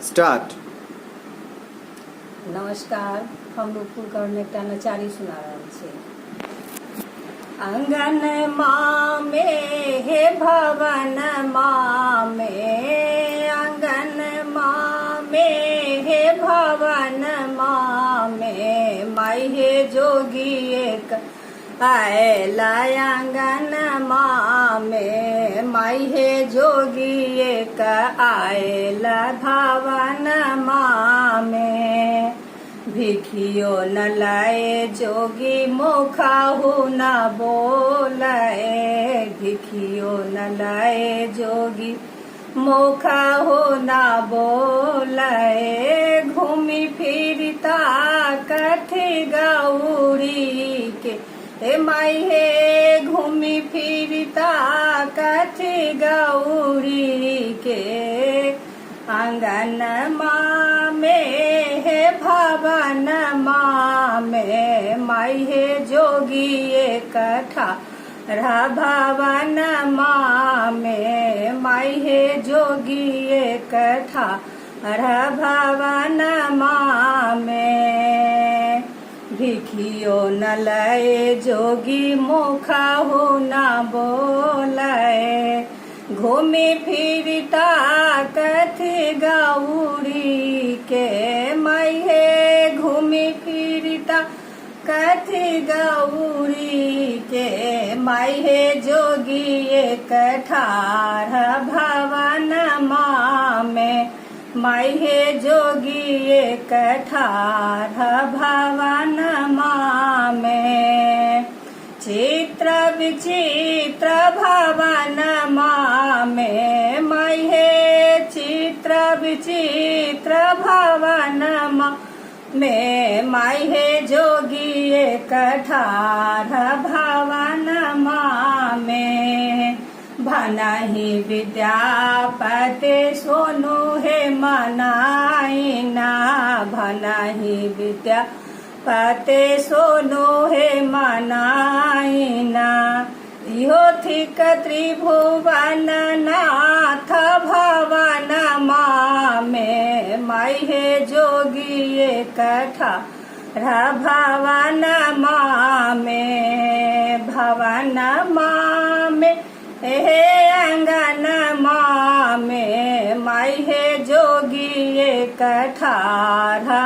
Start. नमस्कार, हम रूपपुर कर्ण एक नचारी सुना रहल छी। आंगन माँ में हे भवन माँ में, आंगन माँ में हे भवन माँ में, माई हे जोगी एक आएला आंगन माँ में, माई हे जोगी एक आएला भवन माँ में। भिखियो न लाए जोगी मुखाहु न बोलाए, भिखियो न लाए जोगी मुखाहु न बोलाए। घूमी फिरता कठी गौरी के हे माई हे, घूमी फिरता कठी गौरी के। आंगन माँ में हे भवन माँ में, माई हे जोगी एकठा रहा भवन माँ में, माई हे जोगी एकठा रहा भवन माँ में। भिखियो न लाए जोगी मुखाहु न बोलाए, घूमी फिरता कथी गौरी के माई हे, घूमी फिरता कथी गौरी के। माई हे जोगी एकठा रहा भवन माँ में, माई हे जोगी एकठा रहा भवन माँ में। चित्र विचित्र भवन माँ में, माई हे चित्र विचित्र भवन माँ में, माई हे जोगी एकठा रहा भवन माँ में। भनहि विद्यापति सोनु हे मनाइना, भनहि विद्यापति सोनु हे मनाइना। इहो थिक त्रिभुवन नाथ भवन माँ में, माई हे जोगी एकठा रहा भवन माँ में। भवन माँ में हे आंगन माँ में, माई हे जोगी एकठा रहा